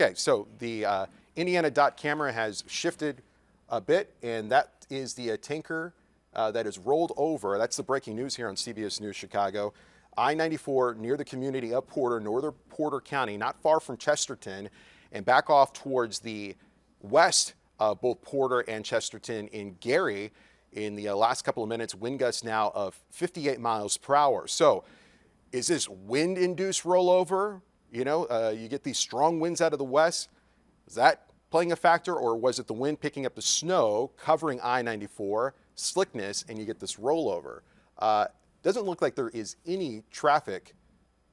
Okay, so the Indiana dot camera has shifted a bit, and that is the tanker that is rolled over. That's the breaking news here on CBS News Chicago. I-94 near the community of Porter, northern Porter County, not far from Chesterton, and back off towards the west of both Porter and Chesterton in Gary. In the last couple of minutes, wind gusts now of 58 miles per hour. So is this wind-induced rollover? You know, you get these strong winds out of the west. Is that playing a factor, or was it the wind picking up the snow, covering I-94, slickness, and you get this rollover? Doesn't look like there is any traffic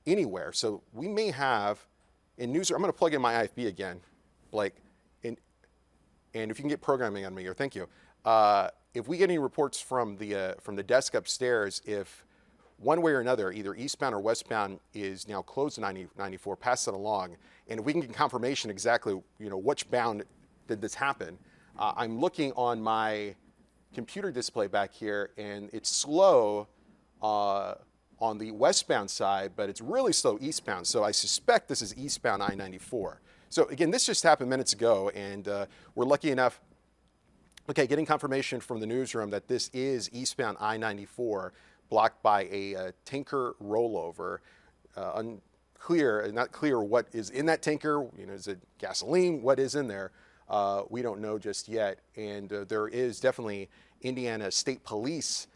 anywhere. So we may have, in news, I'm going to plug in my IFB again, Blake, and if you can get programming on me here, thank you. If we get any reports from the desk upstairs, if one way or another, either eastbound or westbound is now closed in 94, pass that along. And if we can get confirmation exactly, you know, which bound did this happen. I'm looking on my computer display back here, and it's slow on the westbound side, but it's really slow eastbound. So I suspect this is eastbound I-94. So again, this just happened minutes ago, and we're lucky enough, getting confirmation from the newsroom that this is eastbound I-94, blocked by a tanker rollover. Not clear what is in that tanker. You know, is it gasoline? What is in there? We don't know just yet. And there is definitely Indiana State Police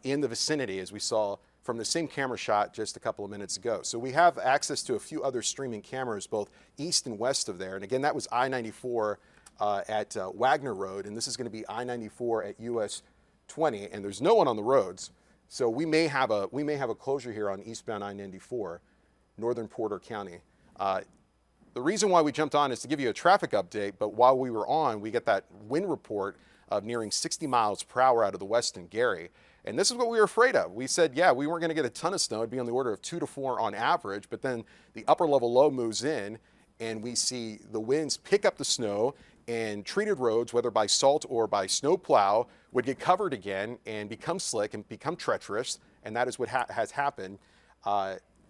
in the vicinity, as we saw from the same camera shot just a couple of minutes ago. So we have access to a few other streaming cameras, both east and west of there. And again, that was I-94 at Wagner Road, and this is going to be I-94 at US 20. And there's no one on the roads. So we may have a closure here on eastbound I-94, northern Porter County. The reason why we jumped on is to give you a traffic update, but while we were on, we get that wind report of nearing 60 miles per hour out of the west in Gary. And this is what we were afraid of. We said, yeah, we weren't going to get a ton of snow. It'd be on the order of 2 to 4 on average, but then the upper level low moves in, and we see the winds pick up the snow, and treated roads, whether by salt or by snow plow, would get covered again and become slick and become treacherous, and that is what has happened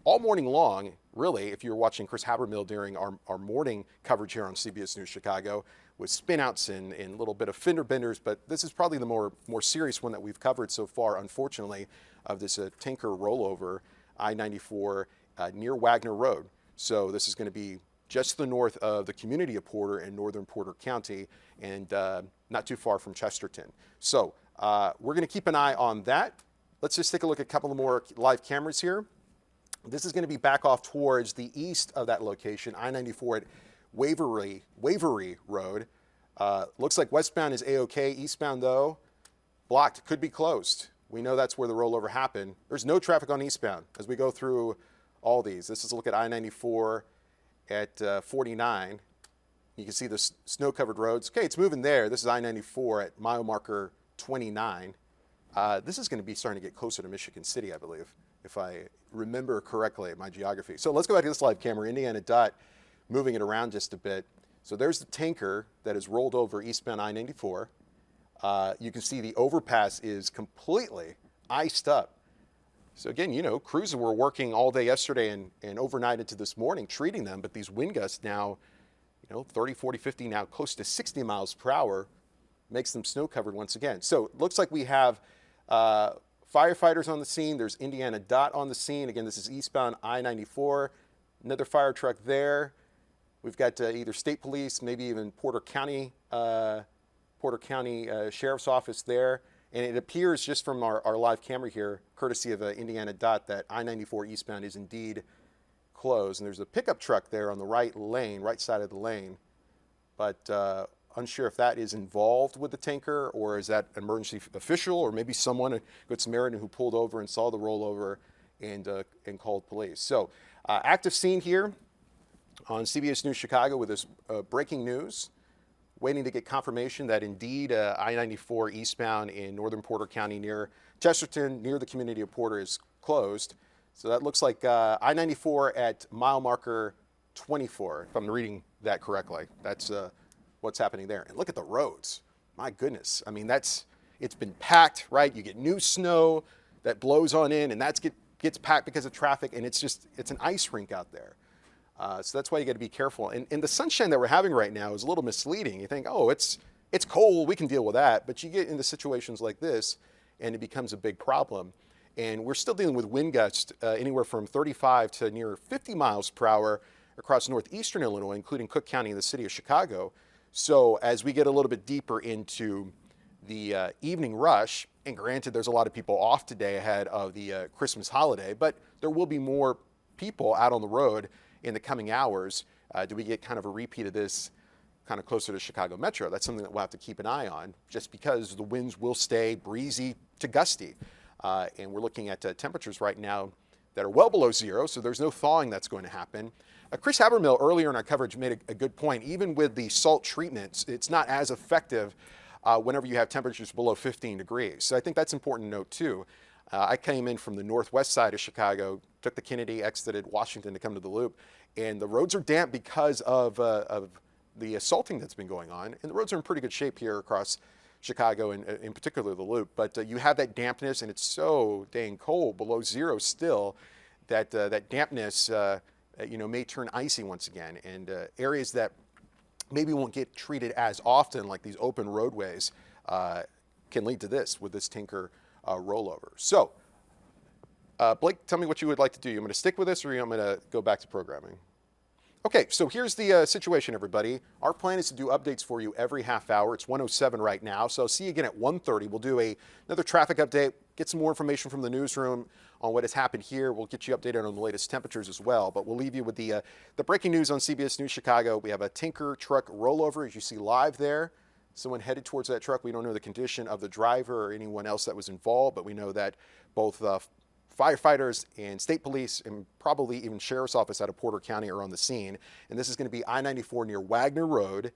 all morning long, really. If you were watching Chris Habermill during our morning coverage here on CBS News Chicago, with spinouts and a little bit of fender benders, but this is probably the more serious one that we've covered so far, unfortunately, of this tanker rollover, I-94 near Wagner Road. So this is going to be just to the north of the community of Porter in northern Porter County, and not too far from Chesterton. So we're going to keep an eye on that. Let's just take a look at a couple of more live cameras here. This is going to be back off towards the east of that location, I-94 at Waverly Road. Looks like westbound is A-OK. Eastbound, though, blocked, could be closed. We know that's where the rollover happened. There's no traffic on eastbound as we go through all these. This is a look at I-94 at 49. You can see the snow-covered roads. Okay, it's moving there. This is I-94 at mile marker 29. This is going to be starting to get closer to Michigan City, I believe, if I remember correctly my geography. So let's go back to this live camera. Indiana dot, moving it around just a bit. So there's the tanker that is rolled over eastbound I-94. You can see the overpass is completely iced up. So again, you know, crews were working all day yesterday and overnight into this morning treating them, but these wind gusts now, you know, 30, 40, 50, now close to 60 miles per hour, makes them snow covered once again. So it looks like we have firefighters on the scene. There's Indiana dot on the scene. Again, this is eastbound I-94. Another fire truck there. We've got either state police, maybe even Porter County Sheriff's Office there. And it appears just from our live camera here, courtesy of Indiana dot, that I-94 eastbound is indeed closed. And there's a pickup truck there on the right side of the lane. But unsure if that is involved with the tanker, or is that an emergency official, or maybe someone, a good Samaritan, who pulled over and saw the rollover and called police. So active scene here on CBS News Chicago with this breaking news. Waiting to get confirmation that indeed I-94 eastbound in northern Porter County near Chesterton, near the community of Porter, is closed. So that looks like I-94 at mile marker 24, if I'm reading that correctly. That's what's happening there. And look at the roads. My goodness. I mean, it's been packed, right? You get new snow that blows on in, and that gets packed because of traffic, and it's an ice rink out there. So that's why you got to be careful. And the sunshine that we're having right now is a little misleading. You think, oh, it's cold, we can deal with that. But you get into situations like this, and it becomes a big problem. And we're still dealing with wind gusts anywhere from 35 to near 50 miles per hour across northeastern Illinois, including Cook County and the city of Chicago. So as we get a little bit deeper into the evening rush, and granted, there's a lot of people off today ahead of the Christmas holiday, but there will be more people out on the road in the coming hours. Do we get kind of a repeat of this kind of closer to Chicago Metro? That's something that we'll have to keep an eye on, just because the winds will stay breezy to gusty. And we're looking at temperatures right now that are well below zero, so there's no thawing that's going to happen. Chris Habermill earlier in our coverage made a good point. Even with the salt treatments, it's not as effective whenever you have temperatures below 15 degrees. So I think that's important to note too. I came in from the northwest side of Chicago, took the Kennedy, exited Washington to come to the Loop, and the roads are damp because of the salting that's been going on. And the roads are in pretty good shape here across Chicago, and in particular the Loop. But you have that dampness, and it's so dang cold, below zero still, that that dampness may turn icy once again. And areas that maybe won't get treated as often, like these open roadways, can lead to this with this tinker rollover. So, Blake, tell me what you would like to do. You want me to stick with this, or you want me to go back to programming? Okay, so here's the situation, everybody. Our plan is to do updates for you every half hour. It's 1:07 right now, so I'll see you again at 1:30. We'll do another traffic update, get some more information from the newsroom on what has happened here. We'll get you updated on the latest temperatures as well, but we'll leave you with the breaking news on CBS News Chicago. We have a tinker truck rollover, as you see live there. Someone headed towards that truck. We don't know the condition of the driver or anyone else that was involved, but we know that both firefighters and state police and probably even sheriff's office out of Porter County are on the scene. And this is going to be I-94 near Wagner Road,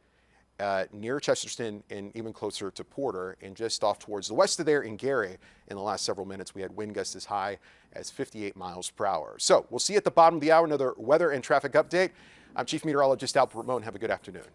near Chesterton, and even closer to Porter, and just off towards the west of there in Gary. In the last several minutes, we had wind gusts as high as 58 miles per hour. So we'll see you at the bottom of the hour, another weather and traffic update. I'm Chief Meteorologist Albert Ramon. Have a good afternoon.